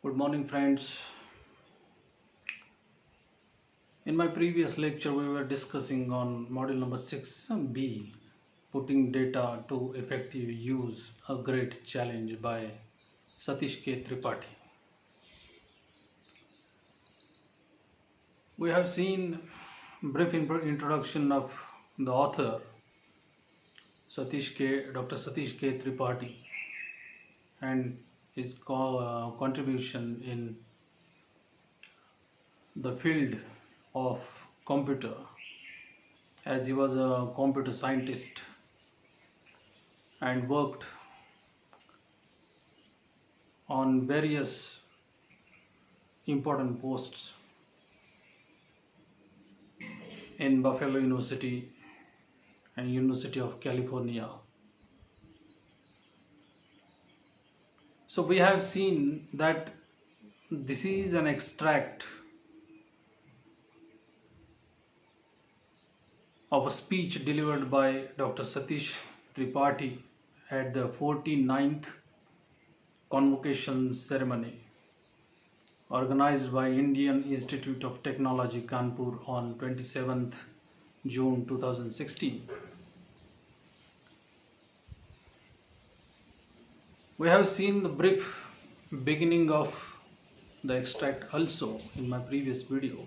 Good morning, friends. In my previous lecture, we were discussing on module number 6B, putting data to effective use, a great challenge by Satish K. Tripathi. We have seen brief introduction of the author, Dr. Satish K. Tripathi, and his contribution in the field of computer, as he was a computer scientist and worked on various important posts in Buffalo University and University of California. So we have seen that this is an extract of a speech delivered by Dr. Satish Tripathi at the 49th convocation ceremony organized by Indian Institute of Technology Kanpur on 27th June 2016. We have seen the brief beginning of the extract also in my previous video.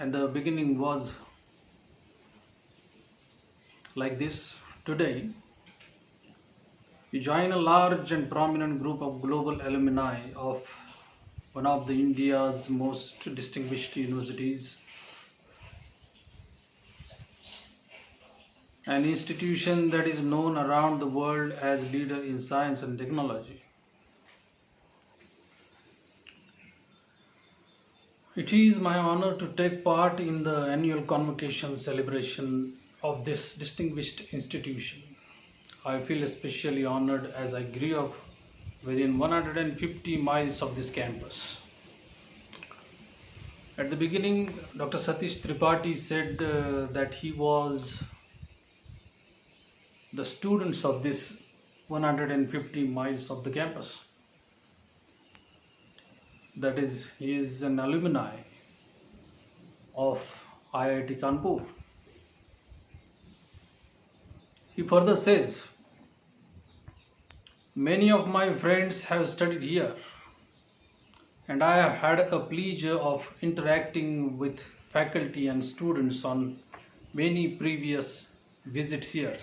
And the beginning was like this: today, we join a large and prominent group of global alumni of one of the India's most distinguished universities, an institution that is known around the world as leader in science and technology. It is my honor to take part in the annual convocation celebration of this distinguished institution. I feel especially honored as I grew up within 150 miles of this campus. At the beginning, Dr. Satish Tripathi said that he was the students of this 150 miles of the campus. That is, he is an alumni of IIT Kanpur. He further says, many of my friends have studied here, and I have had a pleasure of interacting with faculty and students on many previous visits here.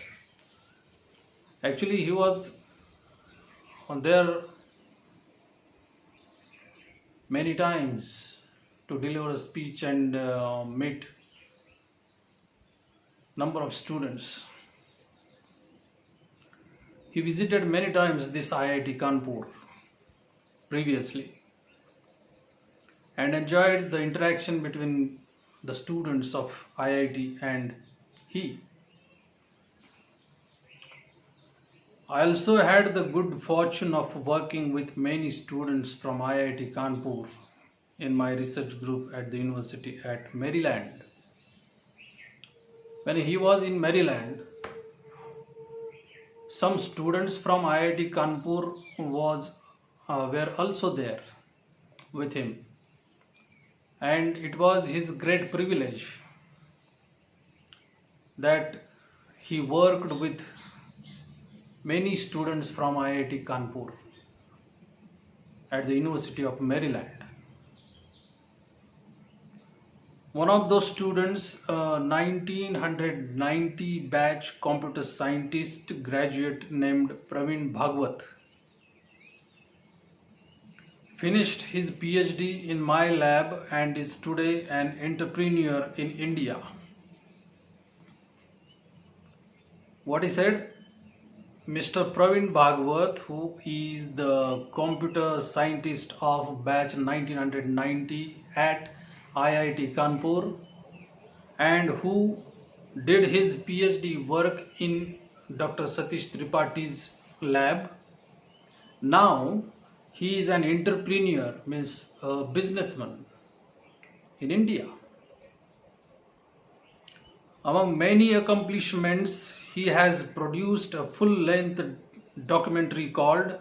Actually, he was on there many times to deliver a speech and meet number of students. He visited many times this IIT Kanpur previously and enjoyed the interaction between the students of IIT and he. I also had the good fortune of working with many students from IIT Kanpur in my research group at the University at Maryland. When he was in Maryland, some students from IIT Kanpur were also there with him, and it was his great privilege that he worked with many students from IIT Kanpur at the University of Maryland. One of those students, a 1990 batch computer scientist graduate named Praveen Bhagwat, finished his PhD in my lab and is today an entrepreneur in India. What he said? Mr. Praveen Bhagwat, who is the computer scientist of batch 1990 at IIT Kanpur and who did his PhD work in Dr. Satish Tripathi's lab. Now he is an entrepreneur, means a businessman in India. Among many accomplishments, he has produced a full-length documentary called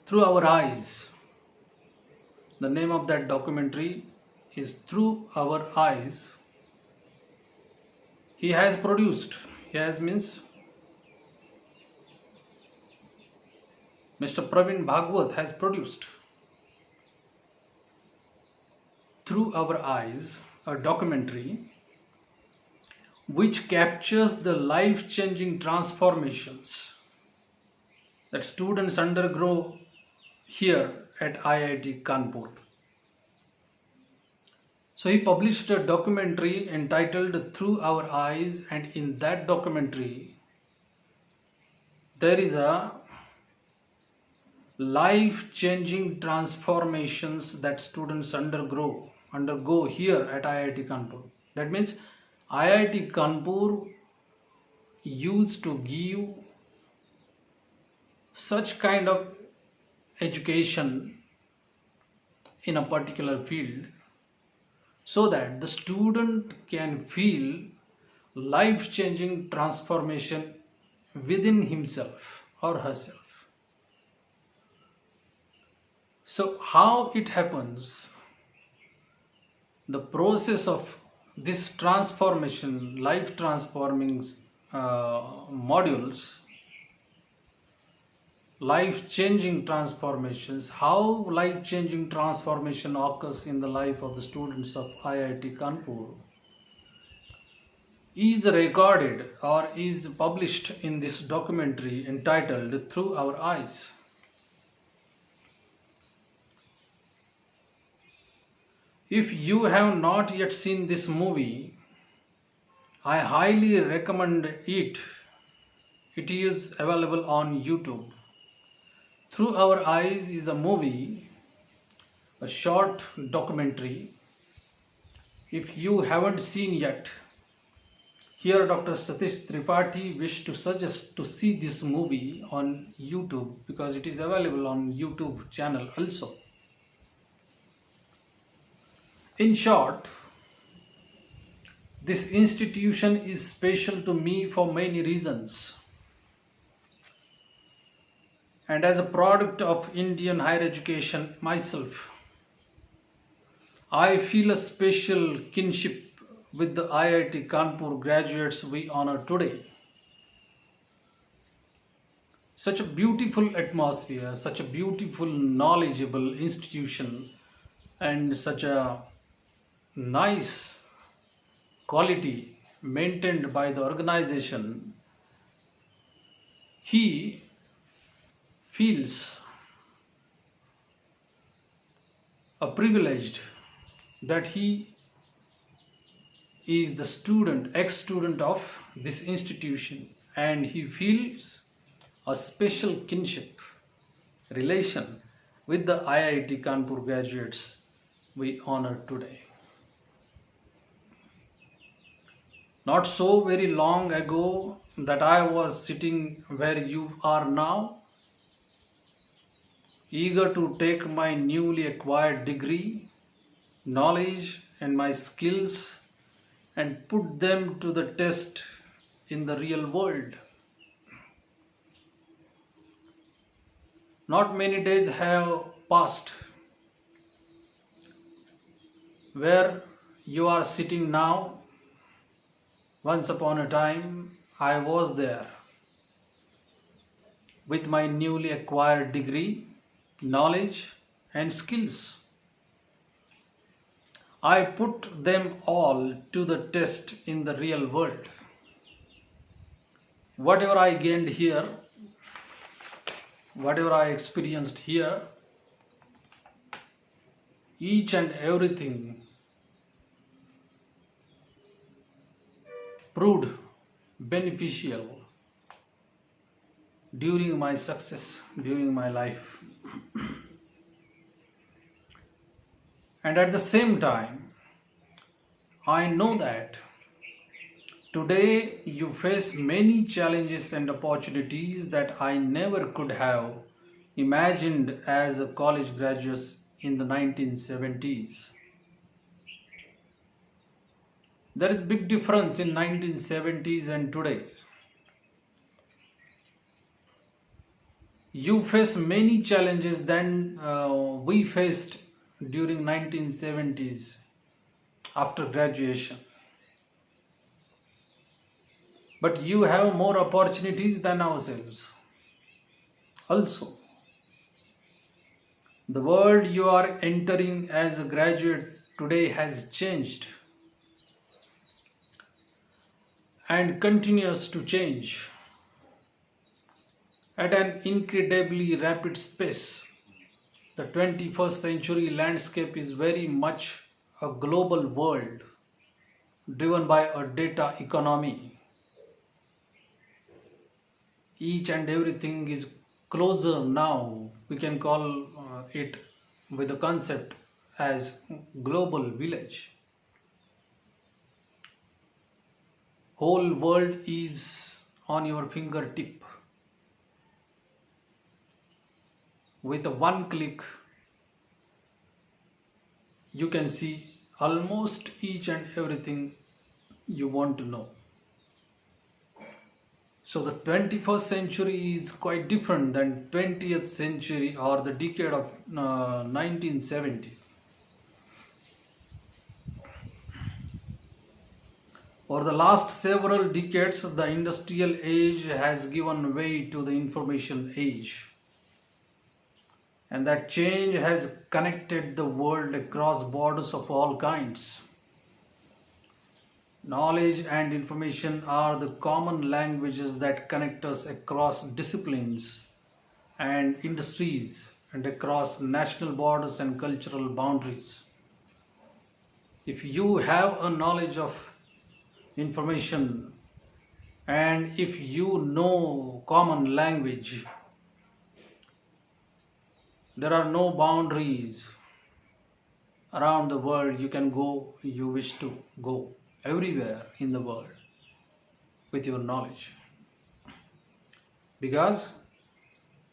Through Our Eyes. The name of that documentary is Through Our Eyes. He has produced, he has means Mr. Praveen Bhagwat has produced Through Our Eyes, a documentary which captures the life-changing transformations that students undergo here at IIT Kanpur. So he published a documentary entitled Through Our Eyes, and in that documentary there is a life-changing transformations that students undergo here at IIT Kanpur. That means IIT Kanpur used to give such kind of education in a particular field so that the student can feel life-changing transformation within himself or herself. So how it happens, the process of this transformation, life transforming modules, life-changing transformations, how life-changing transformation occurs in the life of the students of IIT Kanpur is recorded or is published in this documentary entitled Through Our Eyes. If you have not yet seen this movie, I highly recommend it. It is available on YouTube. Through Our Eyes is a movie, a short documentary. If you haven't seen yet, here Dr. Satish Tripathi wished to suggest to see this movie on YouTube because it is available on YouTube channel also. In short, this institution is special to me for many reasons. And as a product of Indian higher education myself, I feel a special kinship with the IIT Kanpur graduates we honor today. Such a beautiful atmosphere, such a beautiful, knowledgeable institution, and such a nice quality maintained by the organization, he feels privileged that he is the student, ex-student of this institution, and he feels a special kinship relation with the IIT Kanpur graduates we honor today. Not so very long ago that I was sitting where you are now, eager to take my newly acquired degree, knowledge and my skills and put them to the test in the real world. Not many days have passed where you are sitting now. Once upon a time, I was there with my newly acquired degree, knowledge and skills. I put them all to the test in the real world. Whatever I gained here, whatever I experienced here, each and everything proved beneficial during my success, during my life. And at the same time, I know that today you face many challenges and opportunities that I never could have imagined as a college graduate in the 1970s. There is big difference in 1970s and today. You face many challenges than we faced during 1970s after graduation. But you have more opportunities than ourselves. Also, the world you are entering as a graduate today has changed and continues to change at an incredibly rapid pace. The 21st century landscape is very much a global world driven by a data economy. Each and everything is closer now. We can call it with the concept as global village. Whole world is on your fingertip. With a one click, you can see almost each and everything you want to know. So the 21st century is quite different than 20th century or the decade of 1970s. Over the last several decades, the industrial age has given way to the information age. And that change has connected the world across borders of all kinds. Knowledge and information are the common languages that connect us across disciplines and industries and across national borders and cultural boundaries. If you have a knowledge of information and if you know common language, there are no boundaries around the world. You can go, you wish to go everywhere in the world with your knowledge, because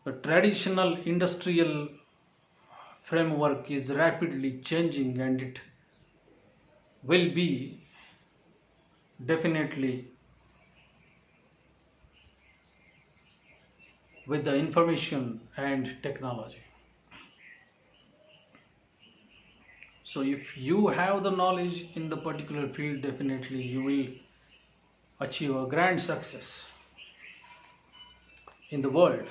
the traditional industrial framework is rapidly changing and it will be definitely with the information and technology. So if you have the knowledge in the particular field, definitely you will achieve a grand success in the world.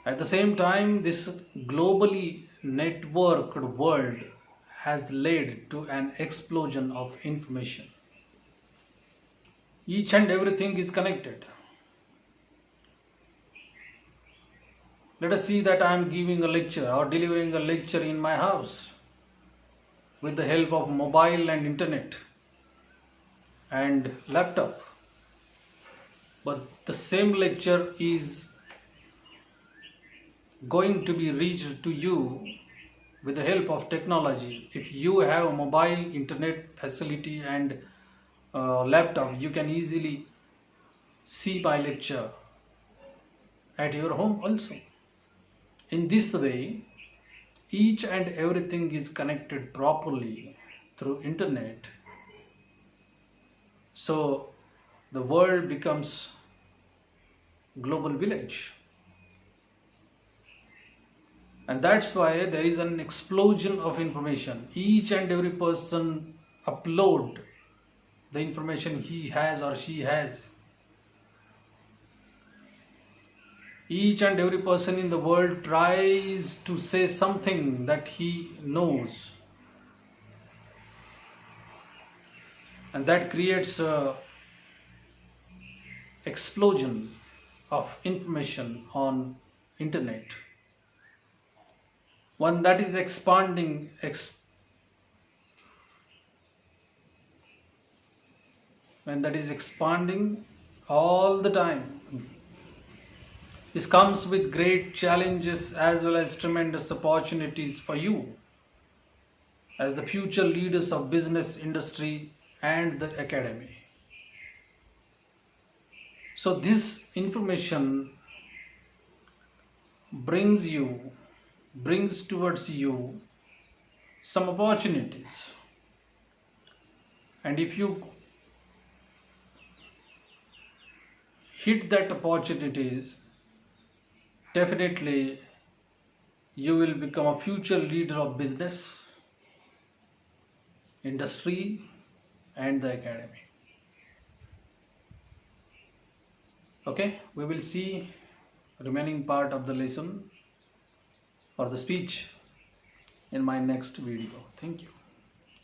At the same time, this globally networked world has led to an explosion of information. Each and everything is connected. Let us see that I am giving a lecture or delivering a lecture in my house with the help of mobile and internet and laptop. But the same lecture is going to be reached to you with the help of technology. If you have a mobile internet facility and laptop, you can easily see my lecture at your home also. In this way, each and everything is connected properly through internet. So the world becomes global village. And that's why there is an explosion of information. Each and every person upload the information he has or she has. Each and every person in the world tries to say something that he knows. And that creates a explosion of information on internet. One that is expanding all the time. This comes with great challenges as well as tremendous opportunities for you as the future leaders of business, industry and the academy. So this information brings you brings towards you some opportunities, and if you hit that opportunities, definitely you will become a future leader of business, industry, and the academy. Okay, we will see remaining part of the lesson or the speech in my next video. Thank you.